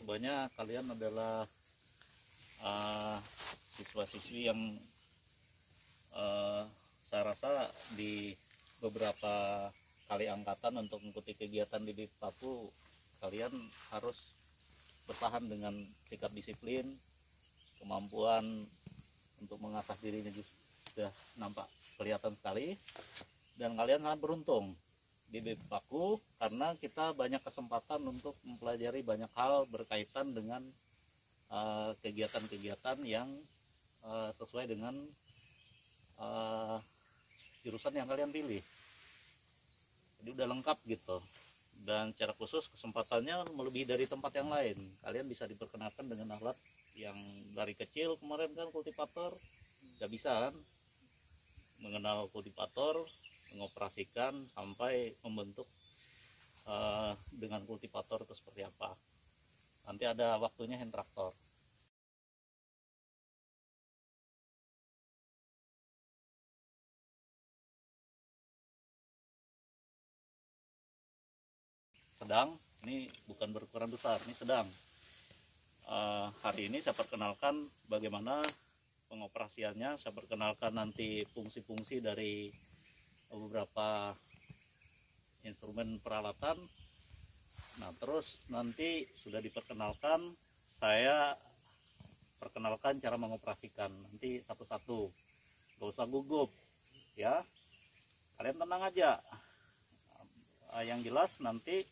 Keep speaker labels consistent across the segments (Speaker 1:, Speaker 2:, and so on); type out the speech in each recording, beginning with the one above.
Speaker 1: Cobanya kalian adalah siswa-siswi yang saya rasa di beberapa kali angkatan untuk mengikuti kegiatan di Paku, kalian harus bertahan dengan sikap disiplin, kemampuan untuk mengasah dirinya sudah nampak kelihatan sekali, dan kalian sangat beruntung di Paku karena kita banyak kesempatan untuk mempelajari banyak hal berkaitan dengan kegiatan-kegiatan yang sesuai dengan jurusan yang kalian pilih. Jadi udah lengkap gitu, dan secara khusus kesempatannya melebihi dari tempat yang lain. Kalian bisa diperkenalkan dengan alat yang dari kecil kemarin kan kultivator, udah bisa kan mengenal kultivator, mengoperasikan sampai membentuk dengan kultivator itu seperti apa. Nanti ada waktunya hand traktor. Sedang, ini bukan berukuran besar, ini sedang. Hari ini saya perkenalkan bagaimana pengoperasiannya, saya perkenalkan nanti fungsi-fungsi dari beberapa instrumen peralatan. Nah, terus nanti sudah diperkenalkan, saya perkenalkan cara mengoperasikan nanti satu-satu, gak usah gugup ya, kalian tenang aja. Yang jelas nanti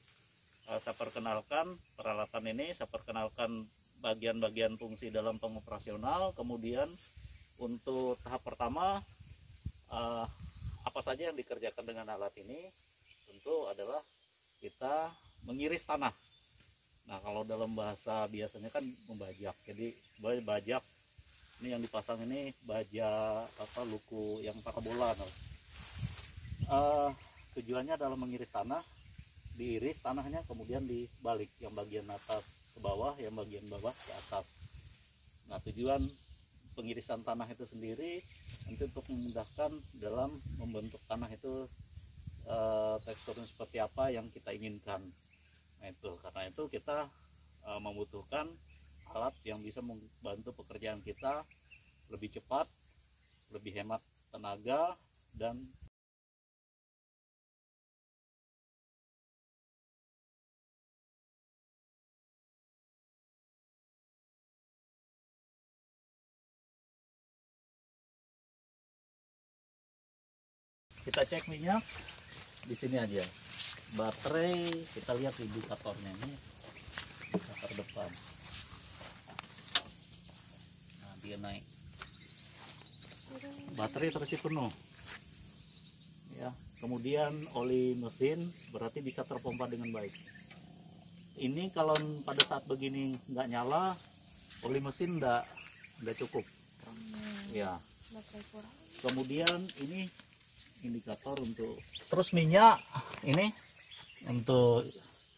Speaker 1: saya perkenalkan peralatan ini, saya perkenalkan bagian-bagian fungsi dalam pengoperasional. Kemudian untuk tahap pertama, apa saja yang dikerjakan dengan alat ini, tentu adalah kita mengiris tanah. Nah, kalau dalam bahasa biasanya kan membajak. Jadi sebagai bajak, ini yang dipasang ini baja luku yang parabola. Tujuannya adalah mengiris tanah, diiris tanahnya kemudian dibalik, yang bagian atas ke bawah, yang bagian bawah ke atas. Nah, tujuan pengirisan tanah itu sendiri nanti untuk memudahkan dalam membentuk tanah itu teksturnya seperti apa yang kita inginkan. Nah, itu karena itu kita membutuhkan alat yang bisa membantu pekerjaan kita lebih cepat, lebih hemat tenaga, dan kita cek minyak di sini aja. Baterai kita lihat indikatornya, ini indikator depan. Nah, dia naik. Baterai terisi penuh. Ya, kemudian oli mesin berarti bisa terpompa dengan baik. Ini kalau pada saat begini nggak nyala, oli mesin nggak cukup. Ya. Kemudian ini indikator untuk terus minyak, ini untuk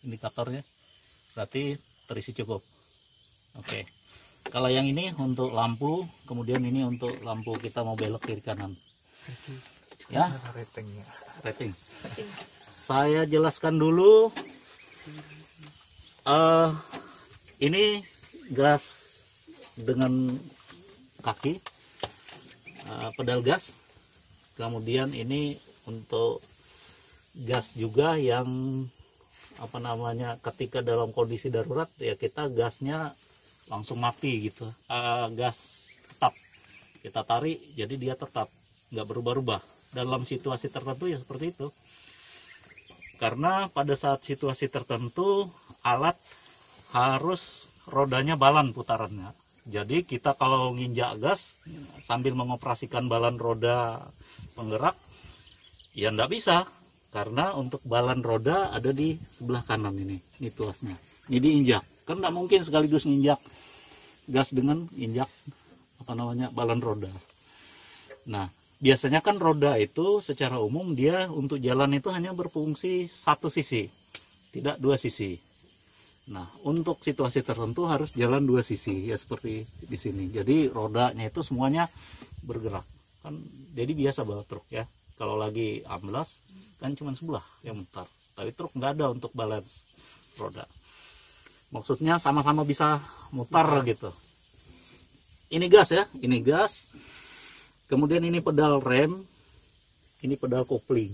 Speaker 1: indikatornya berarti terisi cukup. Oke. Kalau yang ini untuk lampu, kemudian ini untuk lampu kita mau belok kiri kanan. Ya. Rating. Saya jelaskan dulu. Ini gas dengan kaki, pedal gas. Kemudian ini untuk gas juga yang ketika dalam kondisi darurat ya kita gasnya langsung mati gitu. Gas tetap kita tarik, jadi dia tetap nggak berubah-ubah. Dalam situasi tertentu ya seperti itu. Karena pada saat situasi tertentu alat harus rodanya balan putarannya. Jadi kita kalau nginjak gas sambil mengoperasikan balan roda penggerak ya enggak bisa, karena untuk balan roda ada di sebelah kanan ini tuasnya. Ini diinjak, kan enggak mungkin sekaligus nginjak gas dengan injak balan roda. Nah, biasanya kan roda itu secara umum dia untuk jalan itu hanya berfungsi satu sisi, tidak dua sisi. Nah, untuk situasi tertentu harus jalan dua sisi ya, seperti di sini. Jadi rodanya itu semuanya bergerak. Kan jadi biasa bawa truk ya, kalau lagi amblas kan cuma sebelah yang mutar, tapi truk nggak ada untuk balance roda. Maksudnya sama-sama bisa mutar gitu. Ini gas ya, ini gas. Kemudian ini pedal rem, ini pedal kopling.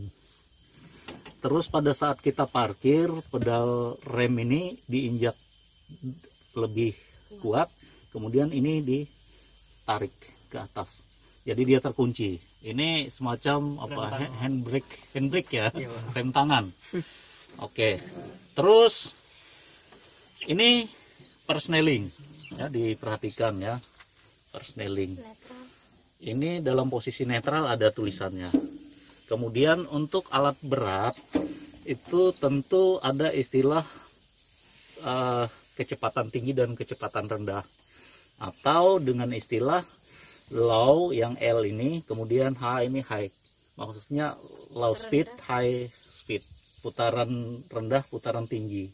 Speaker 1: Terus pada saat kita parkir, pedal rem ini diinjak lebih kuat, kemudian ini ditarik ke atas. Jadi dia terkunci. Ini semacam apa? Handbrake ya, rem tangan. Oke. Terus ini persneling ya, diperhatikan ya, persneling. Ini dalam posisi netral ada tulisannya. Kemudian untuk alat berat itu tentu ada istilah kecepatan tinggi dan kecepatan rendah, atau dengan istilah low yang L ini, kemudian H ini high. Maksudnya low speed, high speed, putaran rendah, putaran tinggi.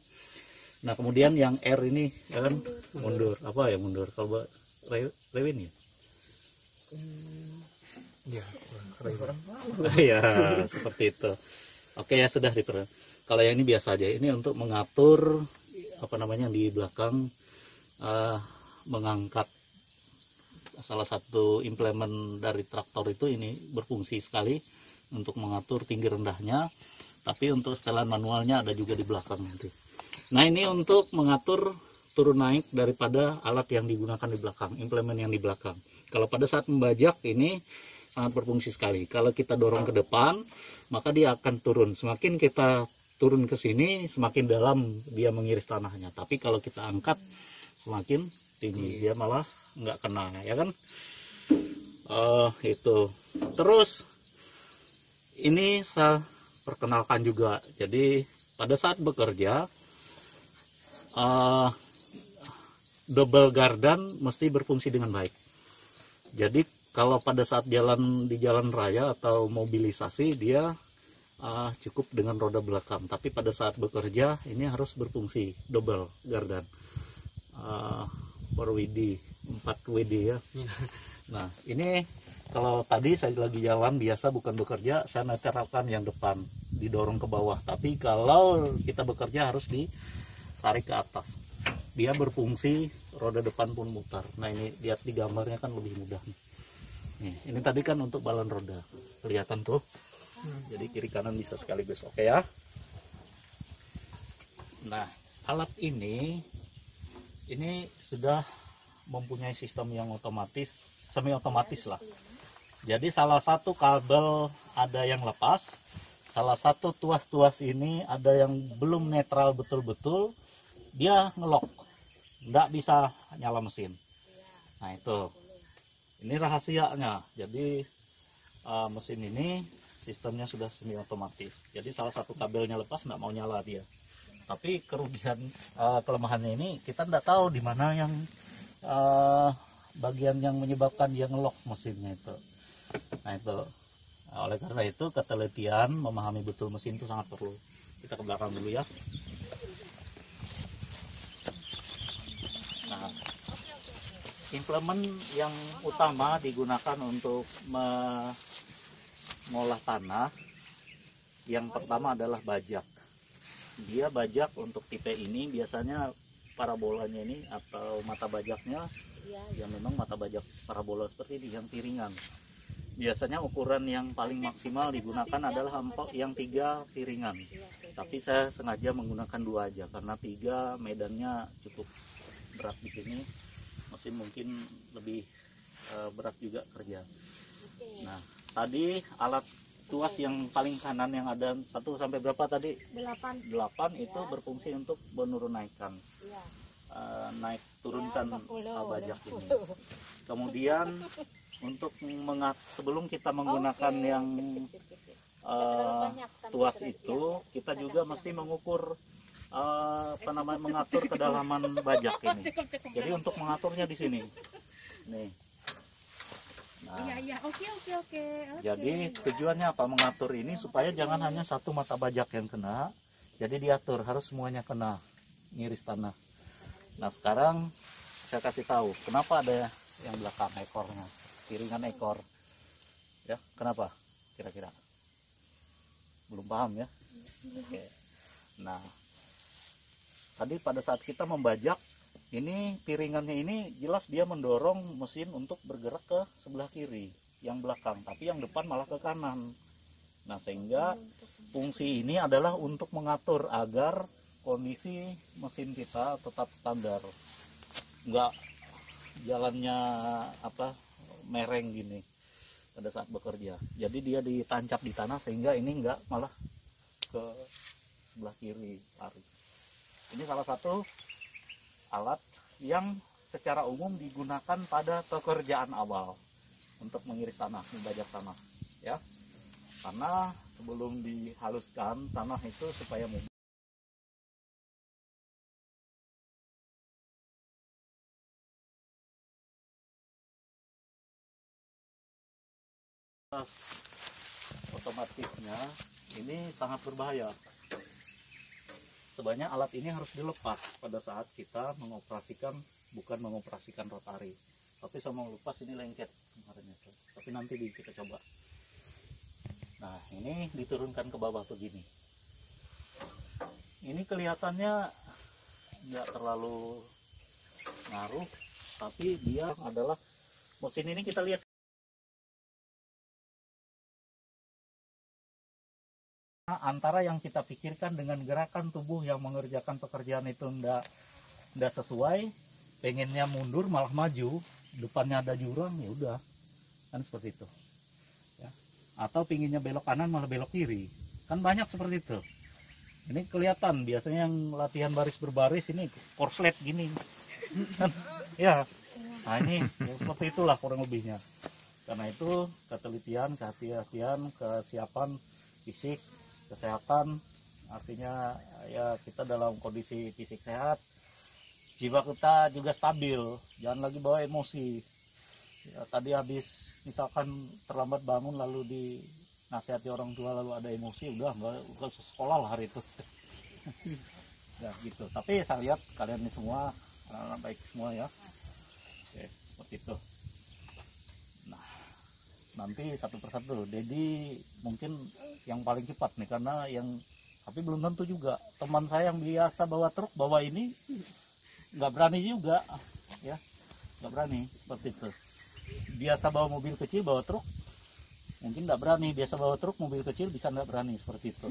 Speaker 1: Nah kemudian yang R ini ya kan mundur. Apa ya mundur? Kalau rewin ya? Ya seperti itu. Oke ya sudah kalau yang ini biasa aja. Ini untuk mengatur apa namanya di belakang, mengangkat salah satu implement dari traktor itu. Ini berfungsi sekali untuk mengatur tinggi rendahnya. Tapi untuk setelan manualnya ada juga di belakang nanti. Nah ini untuk mengatur turun naik daripada alat yang digunakan di belakang, implement yang di belakang. Kalau pada saat membajak ini sangat berfungsi sekali. Kalau kita dorong ke depan, maka dia akan turun. Semakin kita turun ke sini, semakin dalam dia mengiris tanahnya. Tapi kalau kita angkat, semakin tinggi, dia malah nggak kena, ya kan? Itu. Terus ini saya perkenalkan juga. Jadi pada saat bekerja, double gardan mesti berfungsi dengan baik. Jadi kalau pada saat jalan di jalan raya atau mobilisasi dia cukup dengan roda belakang, tapi pada saat bekerja ini harus berfungsi double gardan, 4WD, 4WD ya. Nah ini kalau tadi saya lagi jalan biasa bukan bekerja, saya menerapkan yang depan didorong ke bawah, tapi kalau kita bekerja harus ditarik ke atas. Dia berfungsi roda depan pun mutar. Nah ini lihat di gambarnya kan lebih mudah nih. Nih, ini tadi kan untuk balon roda, kelihatan tuh. Jadi kiri kanan bisa sekaligus. Oke ya. Nah alat ini sudah mempunyai sistem yang otomatis, semi otomatis lah. Jadi salah satu kabel ada yang lepas, salah satu tuas-tuas ini ada yang belum netral betul-betul, dia ngelok, nggak bisa nyala mesin. Nah itu, ini rahasianya. Jadi mesin ini sistemnya sudah semi otomatis. Jadi salah satu kabelnya lepas, nggak mau nyala dia. Tapi kerugian kelemahannya ini kita nggak tahu di mana yang bagian yang menyebabkan dia ngelok mesinnya itu. Nah itu, oleh karena itu ketelitian memahami betul mesin itu sangat perlu. Kita ke belakang dulu ya. Nah, implement yang utama digunakan untuk mengolah tanah, yang pertama adalah bajak. Dia bajak untuk tipe ini biasanya parabolanya ini atau mata bajaknya ya memang mata bajak parabola seperti ini yang piringan. Biasanya ukuran yang paling maksimal digunakan adalah empok yang 3 piringan. Tapi saya sengaja menggunakan 2 aja karena 3 medannya cukup berat di sini. Mesin mungkin lebih berat juga kerja. Nah, tadi alat tuas yang paling kanan yang ada 1 sampai berapa tadi? 8 itu berfungsi untuk menurun naikkan. Naik turunkan bajak ini. Kemudian untuk sebelum kita menggunakan yang tuas itu, kita juga mesti mengukur mengatur kedalaman bajak ini. Jadi untuk mengaturnya di sini. Nih. Nah, oke. Jadi tujuannya apa? Mengatur ini supaya jangan hanya satu mata bajak yang kena. Jadi diatur harus semuanya kena ngiris tanah. Nah sekarang saya kasih tahu kenapa ada yang belakang ekornya, piringan ekor. Ya kenapa? Kira-kira? Belum paham ya? Oke. Nah tadi pada saat kita membajak, ini piringannya ini jelas dia mendorong mesin untuk bergerak ke sebelah kiri yang belakang, tapi yang depan malah ke kanan. Nah, sehingga fungsi ini adalah untuk mengatur agar kondisi mesin kita tetap standar, nggak jalannya mereng gini pada saat bekerja. Jadi dia ditancap di tanah sehingga ini nggak malah ke sebelah kiri lari. Ini salah satu alat yang secara umum digunakan pada pekerjaan awal untuk mengiris tanah, membajak tanah, ya. Karena sebelum dihaluskan tanah itu supaya otomatisnya ini sangat berbahaya. Sebenarnya alat ini harus dilepas pada saat kita bukan mengoperasikan rotari, tapi sama lepas ini lengket kemarin itu. Tapi nanti kita coba. Nah, ini diturunkan ke bawah begini. Ini kelihatannya nggak terlalu ngaruh, tapi dia adalah mesin ini kita lihat antara yang kita pikirkan dengan gerakan tubuh yang mengerjakan pekerjaan itu ndak sesuai, pengennya mundur malah maju, depannya ada jurang, ya udah, kan seperti itu ya. Atau pinginnya belok kanan malah belok kiri, kan banyak seperti itu. Ini kelihatan biasanya yang latihan baris berbaris ini korslet gini kan, ya. Nah, ini ya, seperti itulah kurang lebihnya. Karena itu ketelitian, kehati-hatian, kesiapan fisik, kesehatan, artinya ya kita dalam kondisi fisik sehat, jiwa kita juga stabil, jangan lagi bawa emosi. Ya, tadi habis misalkan terlambat bangun lalu dinasihati orang tua lalu ada emosi, udah nggak sekolah lah hari itu. Ya gitu. Tapi saya lihat kalian ini semua anak-anak baik semua ya. Oke, seperti itu. Nah, nanti satu persatu. Dedi mungkin yang paling cepat nih, karena tapi belum tentu juga. Teman saya yang biasa bawa truk, bawa ini nggak berani juga, ya, nggak berani seperti itu. Biasa bawa mobil kecil, bawa truk mungkin nggak berani. Biasa bawa truk, mobil kecil bisa nggak berani seperti itu.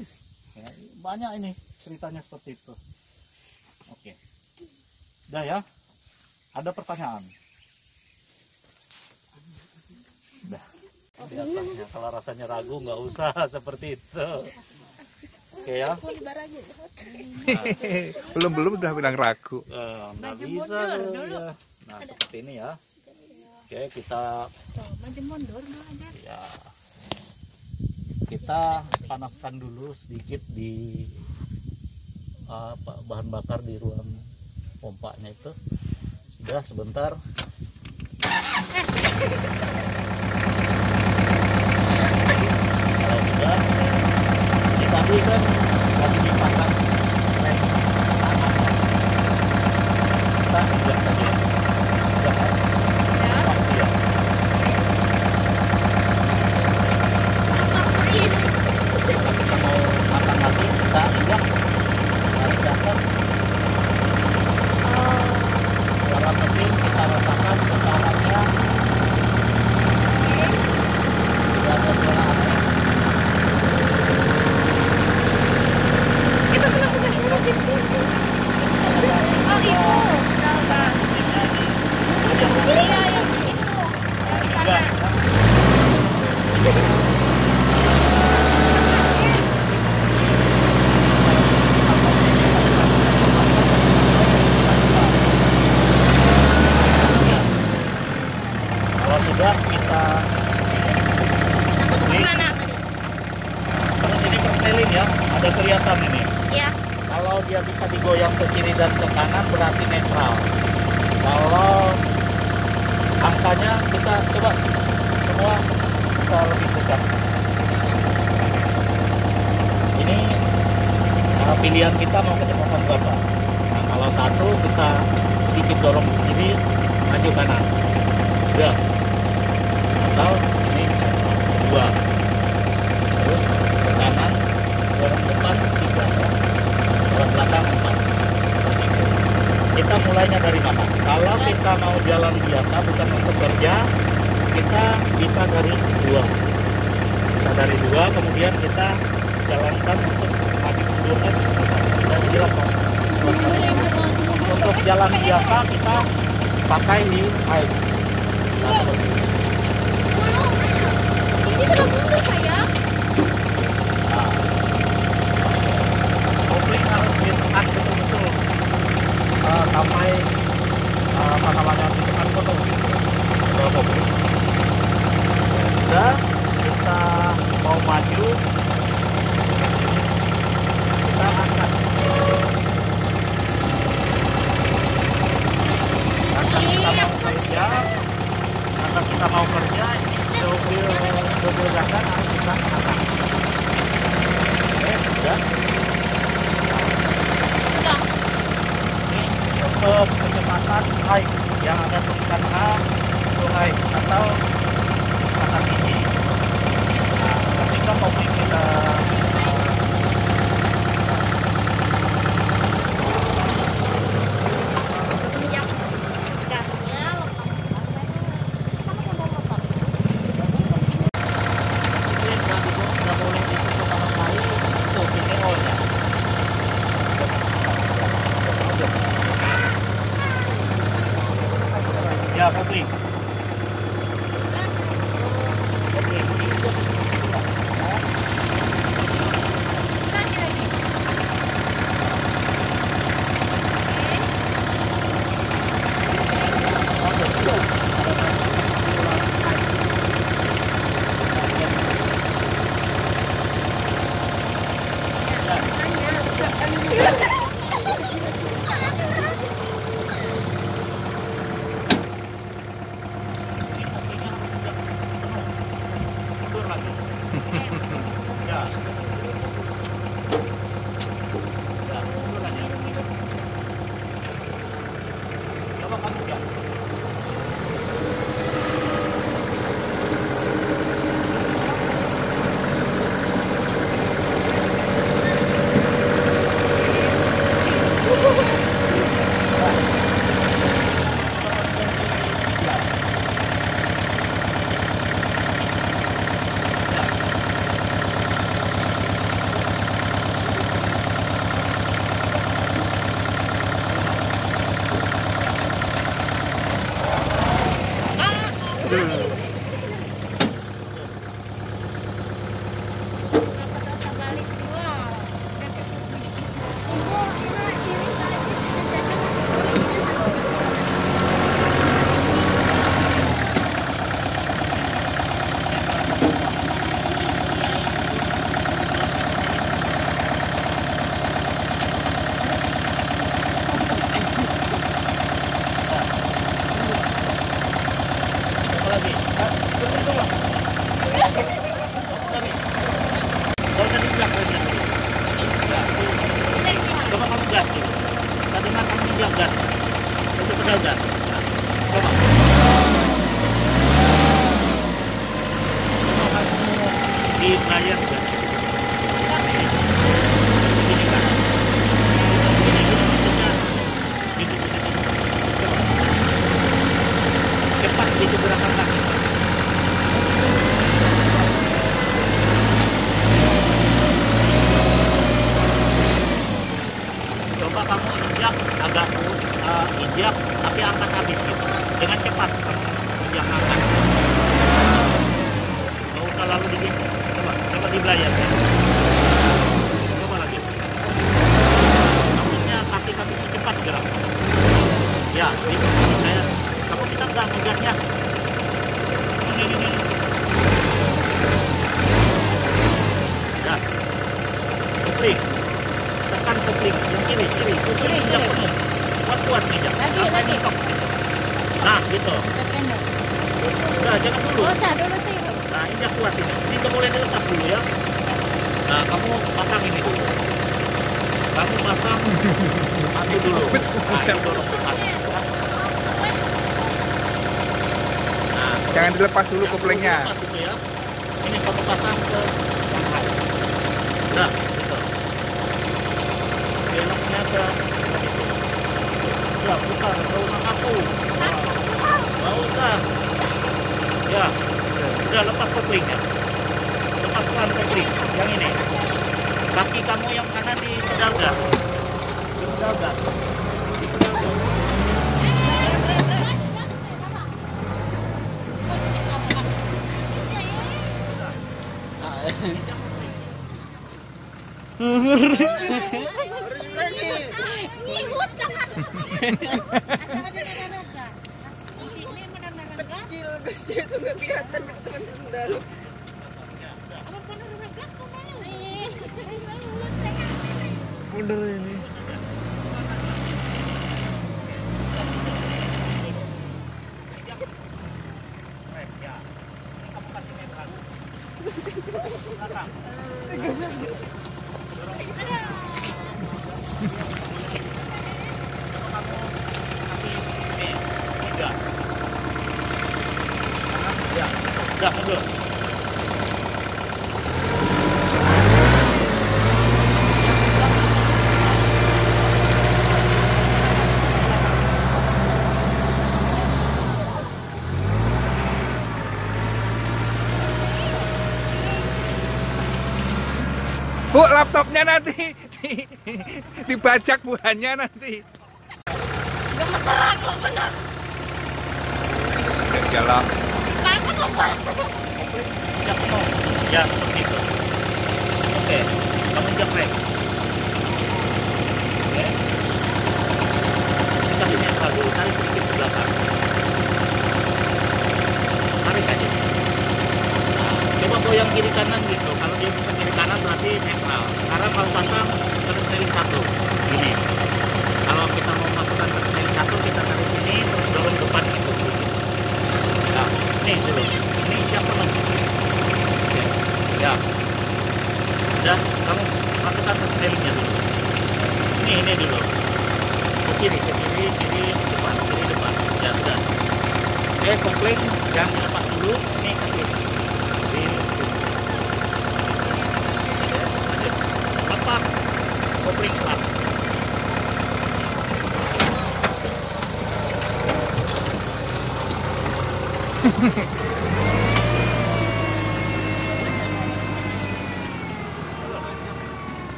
Speaker 1: Ya, banyak ini ceritanya seperti itu. Oke, udah ya. Ada pertanyaan? Udah. Biasanya kalau rasanya ragu nggak usah seperti itu. Oke ya.
Speaker 2: Nah, belum udah bilang ragu.
Speaker 1: Nggak bisa ya. Nah, seperti ini ya. Oke, kita ya, kita panaskan dulu sedikit di bahan bakar di ruang pompanya itu. Sudah sebentar. Kalau sudah, ini tadi kan lagi dipasang rem tangan. Kita injak saja. Sudah kan? Pasti ya. Kalau kita mau pasang lagi, kita injak tarik ke atas. Suara mesin kita rasakan getarannya. Sudah ada suara api.
Speaker 3: Itu kenapa nggak suara gitu? Oh itu, kenapa? Iya yang itu. Di sana.
Speaker 1: Kalau sudah kita
Speaker 3: Kemana tadi?
Speaker 1: terus ini perseling ya, ada kelihatan ini.
Speaker 3: Iya.
Speaker 1: Kalau dia bisa digoyang ke kiri dan ke kanan berarti netral. Kalau angkanya kita coba semua bisa lebih dekat. Ini pilihan kita mau kecepatan berapa. Nah, kalau satu kita sedikit dorong ke kiri, maju kanan. Sudah. Atau ini dua. Terus ke kanan, dorong depan tiga, dorong belakang empat. Seperti kita mulainya dari mana? Kalau kita mau jalan biasa bukan untuk kerja, kita bisa dari dua. Bisa dari dua, kemudian kita jalankan untuk maju mundurnya dan jelas Pak. Untuk jalan biasa kita pakai di high. Nah,
Speaker 3: Ini sudah mundur saya.
Speaker 1: nah. Kopling harus ditekan betul-betul sampai apa namanya ditekan betul kopling. Ya, sudah kita mau maju, kita angkat. Angkat kita mau kerja, ini mobil ganda harus kita angkat. Oke, sudah.
Speaker 3: Udah.
Speaker 1: Ini untuk kecepatan high yang ada tulisan H itu high atau kecepatan tinggi. Nah, ketika kopling kita
Speaker 3: Injak gasnya lepas.
Speaker 1: nggak boleh ditutup sama sekali, tuh ini olnya. Ya, kopling. Kopling.
Speaker 3: Lagi lagi.
Speaker 1: Mundur lagi. Ya. Ya, mundur lagi. Coba kamu ya. Lagi. Coba. Lagi. Kalau tadi bilang lagi. Ya. Coba kamu gas dulu. Tadi kan kamu bilang gas. Itu pedal gas. Nah, coba. Coba kamu di layar gas. Ini kan. Ini maksudnya. Ini. Coba. Cepat itu gerakan kaki. Coba kamu injak agak injak tapi angkat habis gitu dengan cepat injak angkat. Nggak usah lalu digeser. Coba di belayar ya. Coba lagi. Maksudnya kaki-kaki cepat gerak. Ya, itu saya. Kamu bisa nggak ngegasnya? Ini. Ya. Kopling. Tekan kopling. Yang kiri. Kopling injak penuh. Kuat injak.
Speaker 3: Lagi.
Speaker 1: Mentok. Nah, gitu. Udah, jangan dulu.
Speaker 3: Dulu sih.
Speaker 1: Nah, injak kuat ini. Ini nggak boleh dilepas dulu ya. Nah, kamu pasang ini dulu. Kamu pasang satu dulu. Nah, ini dorong depan.
Speaker 2: Jangan dilepas dulu koplingnya.
Speaker 1: Lepas itu ya. Ini kamu pasang ke tangkai. Udah, gitu. Beloknya ke itu. udah putar, gak usah kaku. Gak usah. Ya, udah lepas koplingnya. Lepas pelan kopling, yang ini. Kaki kamu yang kanan di pedal gas. Di pedal gas. Di pedal gas.
Speaker 4: Kecil itu nggak kelihatan teman-teman dalam.
Speaker 2: Mundur ini.
Speaker 1: Udah, mundur.
Speaker 2: Bu, laptopnya nanti dibajak buahnya nanti.
Speaker 3: Gemeter aku bener.
Speaker 2: Jalan.
Speaker 3: Takut apa?
Speaker 1: Ya, penuh. Ya, seperti itu. Oke, kamu injak rem. Oke. Kasih netral dulu, tarik sedikit ke belakang. Tarik aja. Nah, coba goyang kiri kanan gitu. Kalau dia bisa kiri kanan berarti netral. Karena kalau pasang terus seling satu. Gini. Kalau kita mau masukkan terus seling satu, kita tarik sini terus dorong depan gitu. Nah, ini dulu. Ini yang penuh. Oke. Ya. Udah, kamu masukkan terus selingnya dulu. Ini dulu. Ke kiri, depan, kiri depan. Ya sudah. Oke, kopling yang dilepas dulu. Ini kasih. Lepas kopling pelan.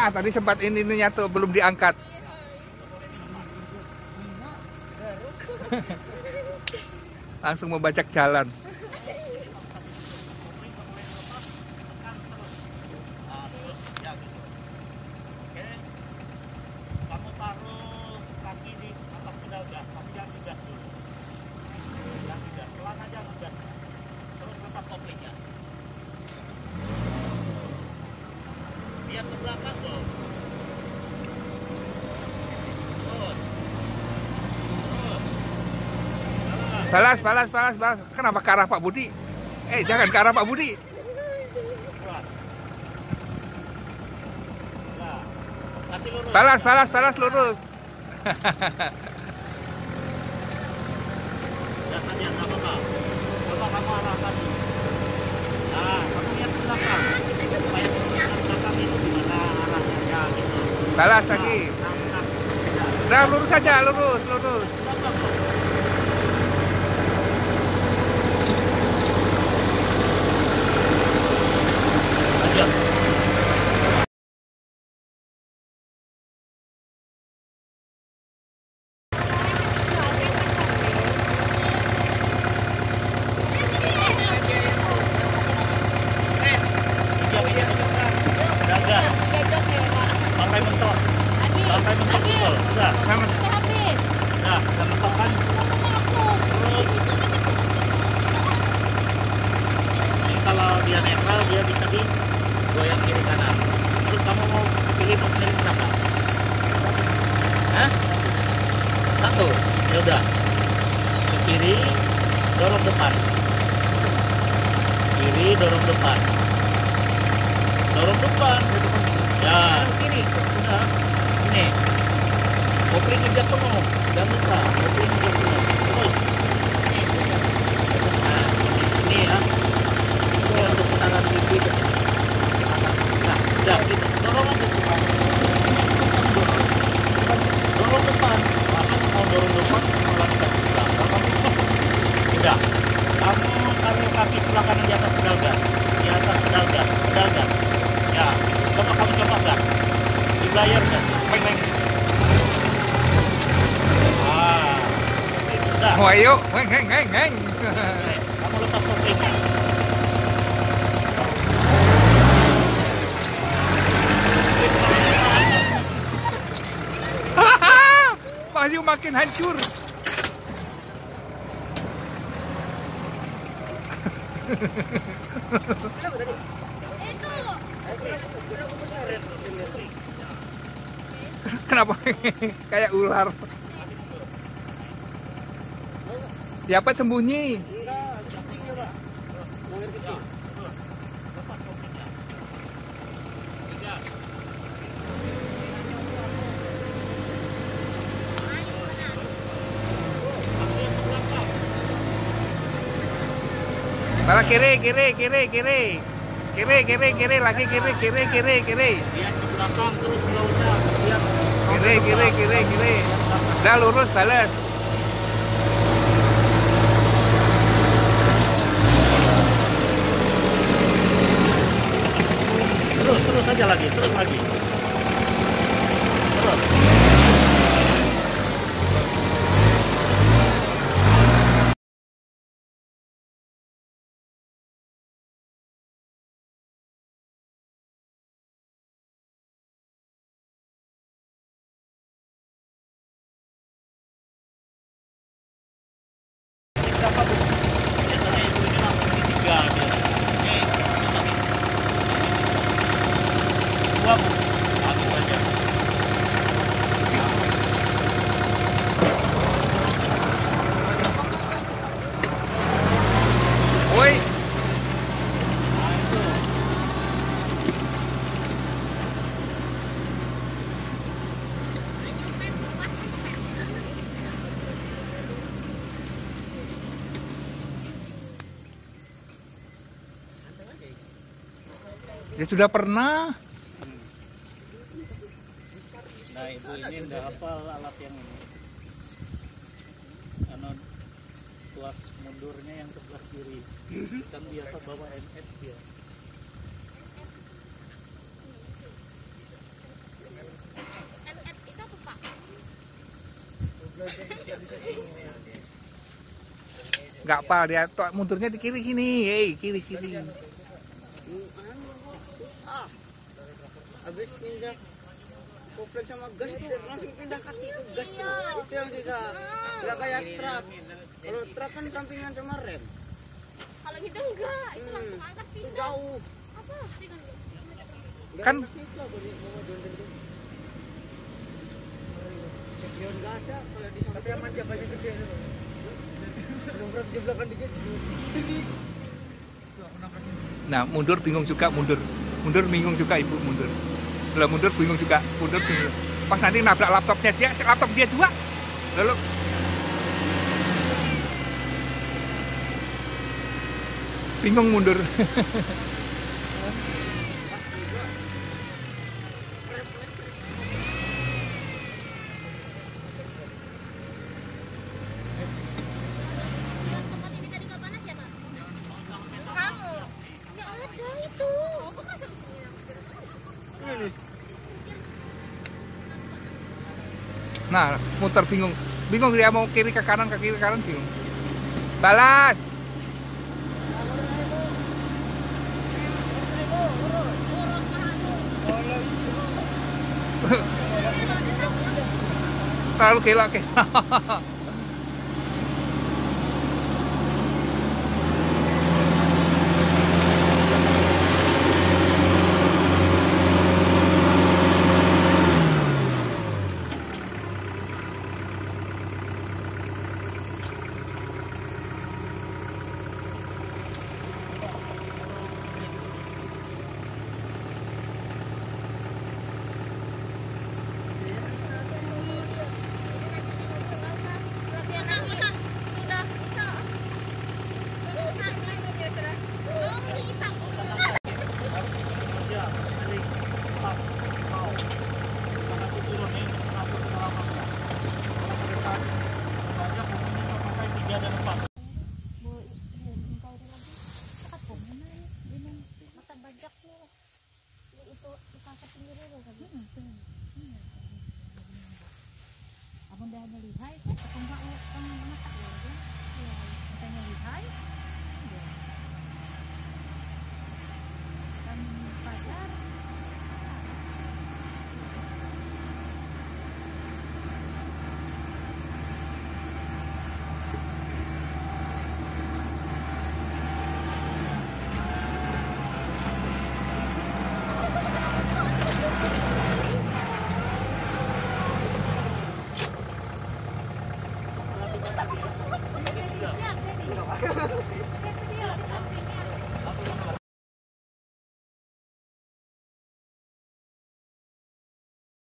Speaker 2: Tadi sempat ini nyatu belum diangkat. Langsung membajak jalan.
Speaker 1: Kamu taruh kaki di atas pedal gas, tapi jangan digas dulu. Jangan digas, pelan aja ngegas. Terus lepas koplingnya. Lihat ke belakang dong. Terus.
Speaker 2: Balas. Kenapa ke arah Pak Budi? Jangan ke arah Pak Budi.
Speaker 1: Pelan. Nah, kasih lurus.
Speaker 2: Balas lurus.
Speaker 1: Gas aja, nggak apa-apa. Coba kamu arahkan dulu. Nah, kamu lihat ke belakang. Supaya ke belakang itu gimana arahnya, ya gitu.
Speaker 2: Balas lagi. Nah, lurus saja, lurus.
Speaker 1: Belakang dong. Aja. Sampai mentok. Sampai mentok betul. Udah. Udah, udah mentok kan? Terus. Ini kalau dia netral, dia bisa digoyang kiri kanan. Terus kamu mau pilih positioning berapa? Hah? Satu. Ya udah. Ke kiri, dorong depan. Kiri, dorong depan. Dorong depan. Ya.
Speaker 3: Kiri.
Speaker 1: Udah. Ini. Kopling injak penuh. Jangan lupa. Kopling injak penuh. Terus. Ini. Nah, ini ya. Itu untuk putaran gigi. Udah, gitu. Dorong aja depan. Dorong depan. Masa mau dorong depan malah dikasih belakang. Udah. Kamu taruh kaki sebelah kanan di atas pedal gas. Di atas pedal gas. Pedal gas. Ya, kamu coba gas. Di layar gas. Peng. Ah. Itu udah.
Speaker 2: Oh ayo, heng.
Speaker 1: Kamu lepas kopling.
Speaker 2: Masih makin hancur.
Speaker 4: Kenapa tadi?
Speaker 3: Itu.
Speaker 4: Kenapa berseret?
Speaker 2: Kenapa kayak ular? Siapa sembunyi?
Speaker 4: Enggak, kepitingnya Pak. Langgar kepiting.
Speaker 2: Malah kiri lagi kiri.
Speaker 1: Lihat ke belakang terus nggak usah. Lihat
Speaker 2: Kiri. Udah lurus balas.
Speaker 1: terus aja lagi, terus lagi. Terus. Berapa Bu? Biasanya itu ini langsung di 3 dia. Ini dua Bu. Habis aja.
Speaker 2: Woi,
Speaker 1: Nah itu.
Speaker 2: dia sudah pernah.
Speaker 1: Nah ibu ini udah hafal alat yang ini. Anu tuas mundurnya yang sebelah kiri. Kan biasa bawa NS dia.
Speaker 3: NF itu apa Pak?
Speaker 2: Nggak apa dia tok mundurnya di kiri sini. Kiri.
Speaker 4: Ah, habis nginjak kopling sama gas itu langsung pindah kaki ke gas tuh. Itu yang susah. Nggak kayak truk. Kalau truk kan sampingan sama rem.
Speaker 3: Kalau gitu enggak, itu langsung angkat
Speaker 4: Itu
Speaker 3: pindah.
Speaker 4: jauh.
Speaker 3: Apa sih kan?
Speaker 4: Nggak
Speaker 2: Kan-
Speaker 4: ada teknik lah kalau dia bawa dondet itu. Sekian nggak ada kalau di sana. Tapi yang manjakannya gede itu. Nongkrong di belakang dikit.
Speaker 2: Nah, mundur bingung juga mundur bingung juga ibu mundur. Lah mundur bingung juga, mundur bingung. Pas nanti nabrak laptop dia juga. Lalu bingung mundur.
Speaker 3: Yang tempat ini tadi nggak panas ya Pak? Kamu? Nggak ada itu. Kok masuk sini?
Speaker 2: Nah, muter bingung dia mau kiri ke kanan bingung. Balas. Terlalu gelak.
Speaker 3: itu kakak sendiri loh tadi.
Speaker 5: Abang dah ada lihai, saya tak enggak masak ya, iya, katanya lihai.